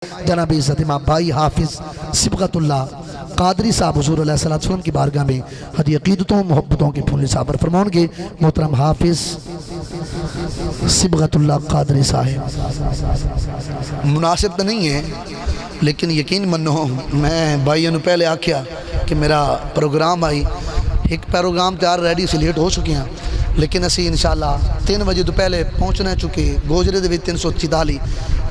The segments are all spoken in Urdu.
جناب عزت امام بھائی حافظ صبغت اللہ قادری صاحب حضور علیہ السلام کی بارگاہ میں ہدی عقیدتوں محبتوں کے پھول نثار فرماؤں گے محترم حافظ صبغت اللہ قادری صاحب۔ مناسب تو نہیں ہے لیکن یقین منو میں بھائیوں نے پہلے آکھیا کہ میرا پروگرام آئی ایک پروگرام تیار ریڈی سے لیٹ ہو چکے ہیں لیکن اسی انشاءاللہ 3 بجے تو پہلے پہنچنا چکے گوجرے دے 344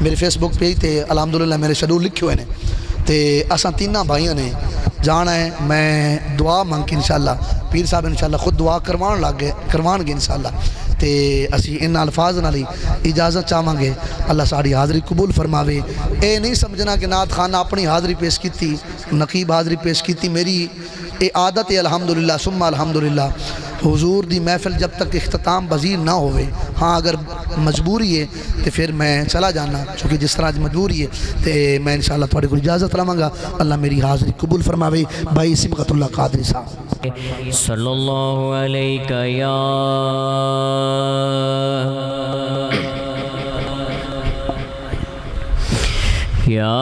میرے فیس بک پیج تے الحمدللہ میرے شیڈول لکھے ہوئے نے تے اساں تیناں بھائیوں نے جانا ہے۔ میں دعا مانگ کے انشاءاللہ پیر صاحب انشاءاللہ خود دعا کروان گے انشاءاللہ تے اسی ان الفاظ نالی اجازت چاہاں گے اللہ ساری حاضری قبول فرماوے۔ اے نہیں سمجھنا کہ نعت خانہ اپنی حاضری پیش کیتی نقیب حاضری پیش کیتی، میری اے عادت ہے الحمدللہ ثم الحمدللہ حضور دی محفل جب تک اختتام پذیر نہ ہوئے، ہاں اگر مجبوری ہے تو پھر میں چلا جانا چونکہ جس طرح مجبوری ہے تو میں انشاءاللہ تھوڑے کو اجازت لواں گا۔ اللہ میری حاضری قبول فرماوے۔ بھائی صبغت اللہ قادری صاحب۔ صلی اللہ علیہ یا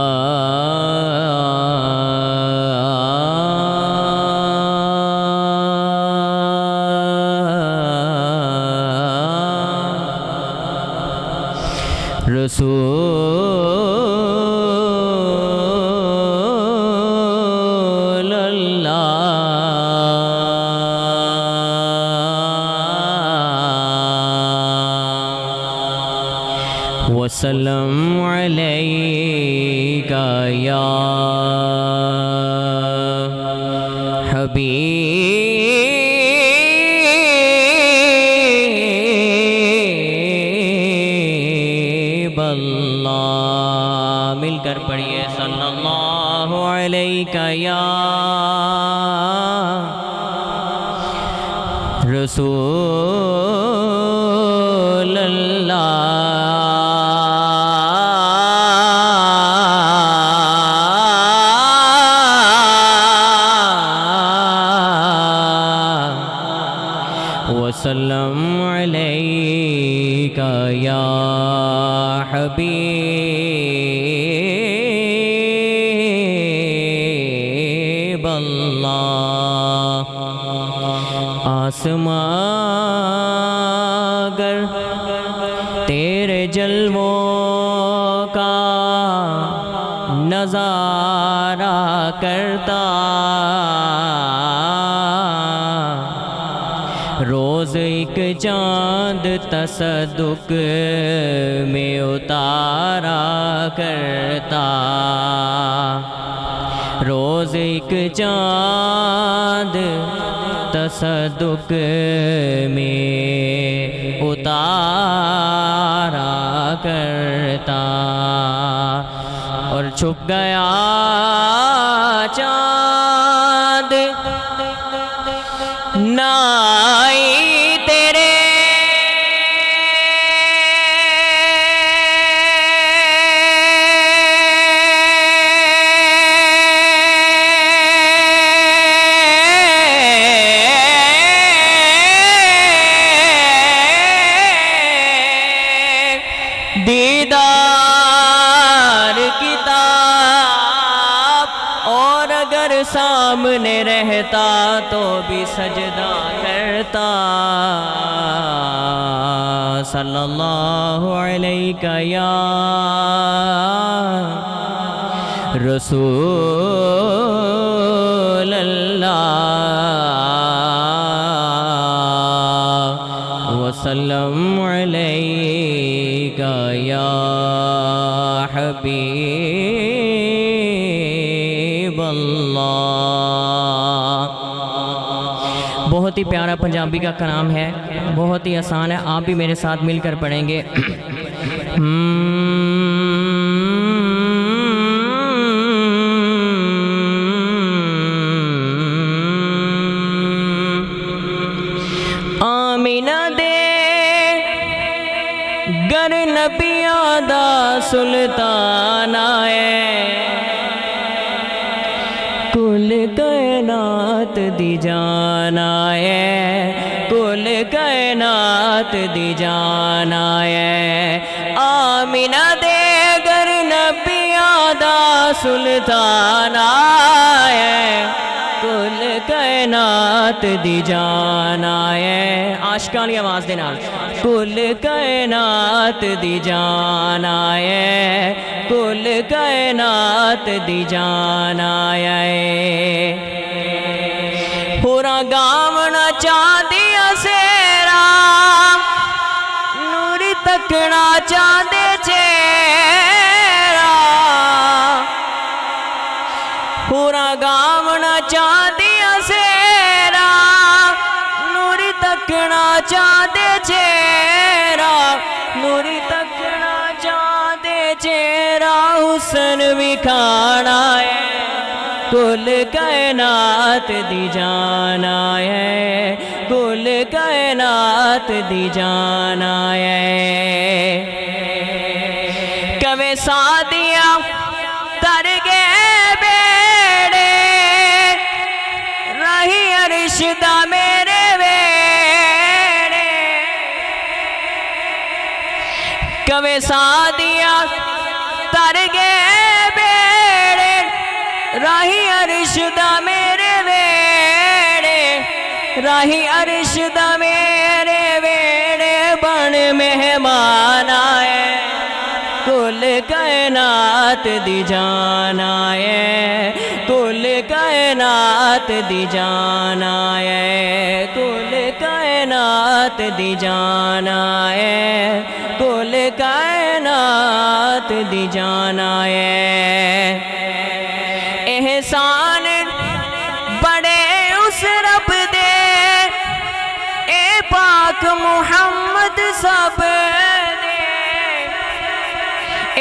رسول اللہ وسلم علیک یا حبیب اللہ، مل کر پڑھیے صلی اللہ علیہ یا رسول اللہ وسلم علیک یا حبیب اللہ۔ آسمان گر تیرے جلووں کا نظارہ کرتا، روز ایک چاند تصدق میں اتارا کرتا، روز ایک چاند تصدق میں اتارا کرتا، اور چھپ گیا چاند نہ آئی تیرے دیدار کتاب، اور اگر سامنے رہتا تو بھی سجدہ کرتا۔ صلی اللہ علیہ یا رسول اللہ وسلم علیہ یا حبیب اللہ۔ بہت ہی پیارا پنجابی کا کلام ہے، بہت ہی آسان ہے، آپ بھی میرے ساتھ مل کر پڑھیں گے۔ آمینہ دے گر نبیاں دا سلطان آئے، کل کائنات دی جان آئے، کل کائنات دی جان آئے، آمینہ دے گر نبیاں دا سلطان آئے کل کائنات دی جان آئے عاشقان کی آواز دے نال کل کائنات دی جان آئے کل کائنات دی جان آئے پورا گامنا چاندیا سیرا نوری تکنا چاندے چیرا پورا گامنا چاندیا سیرا نوری تکنا چاندے چیرا نوری تکنا چاندے چیرا حسن بھی کھانا ہے کل کائنات دی جان آئے کل کائنات دی جان آئے کبھی سادیاں تر گئے بیڑے رہی عرش دا میرے ویڑے کبھی سادیاں تر گئے بیڑے راہی عرش دا میرے ویڑے راہی عرش دا میرے ویڑے بن مہمان آئے کل کائنات دی جان آئے کل کائنات دی جان آئے کل کائنات دی جان آئے کل کائنات دی جان آئے احسان بڑے اس رب دے اے پاک محمد سب دے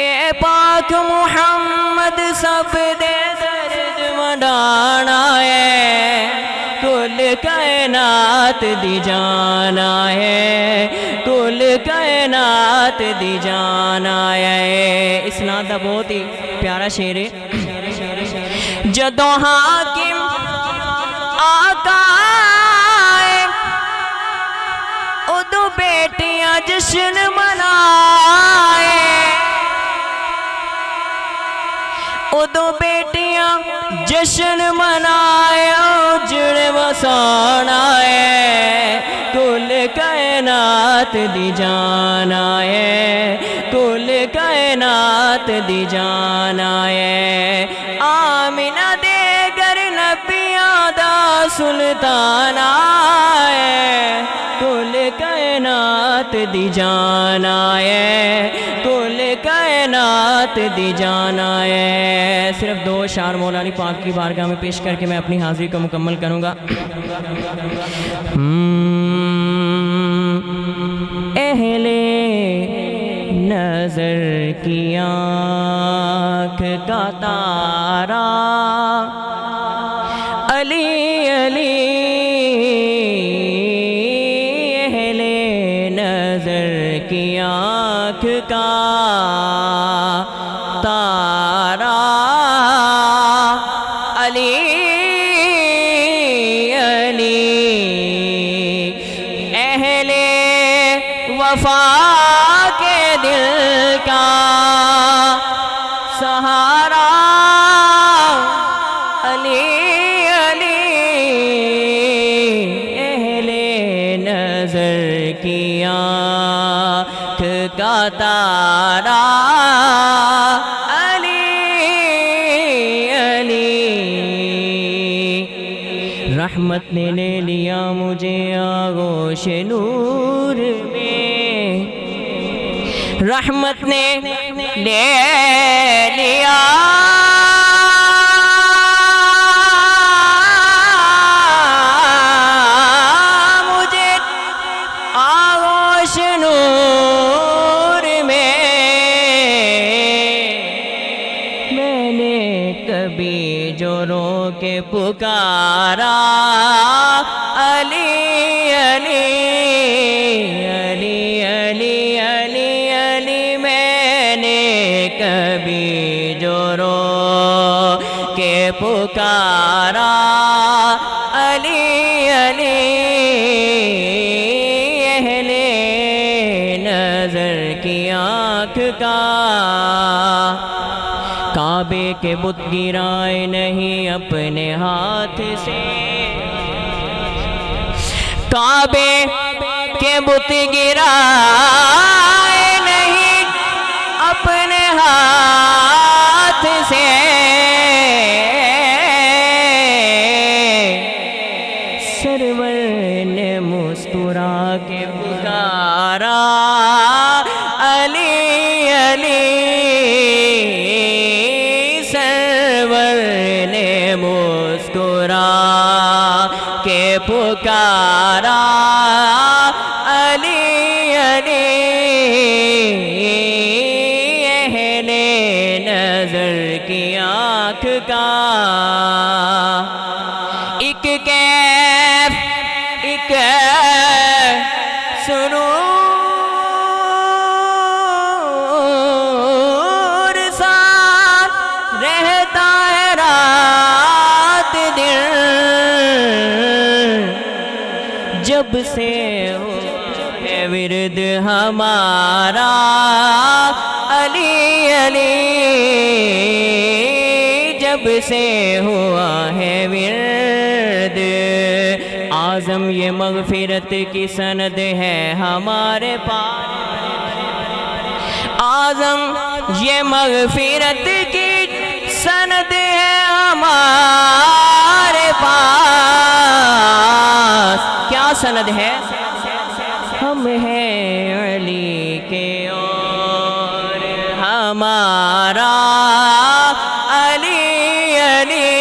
اے پاک محمد سب دے درد منڈانا ہے کل کائنات دی جان ہے کل کائنات دی جان ہے اس نات دا بہت ہی پیارا شعر ہے جدوں حاکم آقا آئے ادو بیٹیاں جشن منائے ادو بیٹیاں جشن منائے اجڑ وسان آئے کل کائنات دی جان آئے کل کائنات دی جان آئے آمینہ دے گر نبیاں دا سلطان آئے کل کائنات دی جان آئے کل کائنات دی جان آئے صرف دو اشعار مولا علی پاک کی بارگاہ میں پیش کر کے میں اپنی حاضری کو مکمل کروں گا اہل نظر کی آنکھ کا تارا علی علی اہل نظر کی آنکھ کا تارا علی علی اہل وفا کے دل کا سہارا علی علی اہل نظر کی آنکھ کا تارا علی علی رحمت نے لے لیا مجھے آغوش نور میں رحمت نے لے لیا مجھے آغوش نور میں میں نے کبھی جو رو کے پکارا علی علی علی علی علی علی میں نے کبھی جو رو کے پکارا علی علی اہل نظر کی آنکھ کا کعبے کے بت گرائے نہیں اپنے ہاتھ سے، کعبے کے بت گرائے نہیں اپنے ہاتھ سے، سرور نے مسکرا کے پکارا علی علی، سرور نے مسکرا کے پکارا علی علی، اہل نظر کی آنکھ کا ایک کیف ایک سرور سا رہتا ہے رات دن، جب سے ہوا ہے ورد ہمارا علی علی، جب سے ہوا ہے ورد اعظم، یہ مغفرت کی سند ہے ہمارے پاس، اعظم یہ مغفرت کی سند ہے ہمارے پاس، کیا سند ہے؟ ہم ہیں علی کے اور ہمارا علی علی،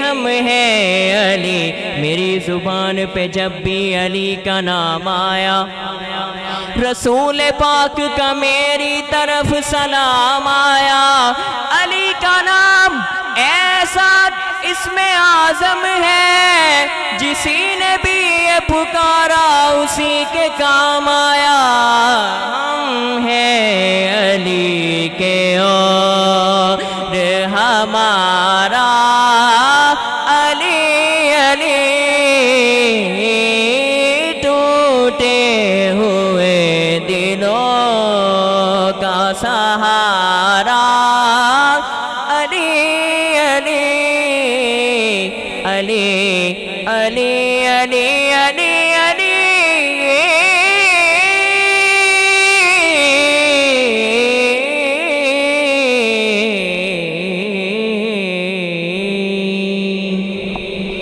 ہم ہیں علی، میری زبان پہ جب بھی علی کا نام آیا، رسول پاک کا میری طرف سلام آیا، علی کا نام ایسا اس میں اعظم ہے، جسی نے بھی یہ پکارا اسی کے کام آیا، ہم ہیں علی کے اور ہمارا علی علی، ٹوٹے ہوئے دلوں کا سہارا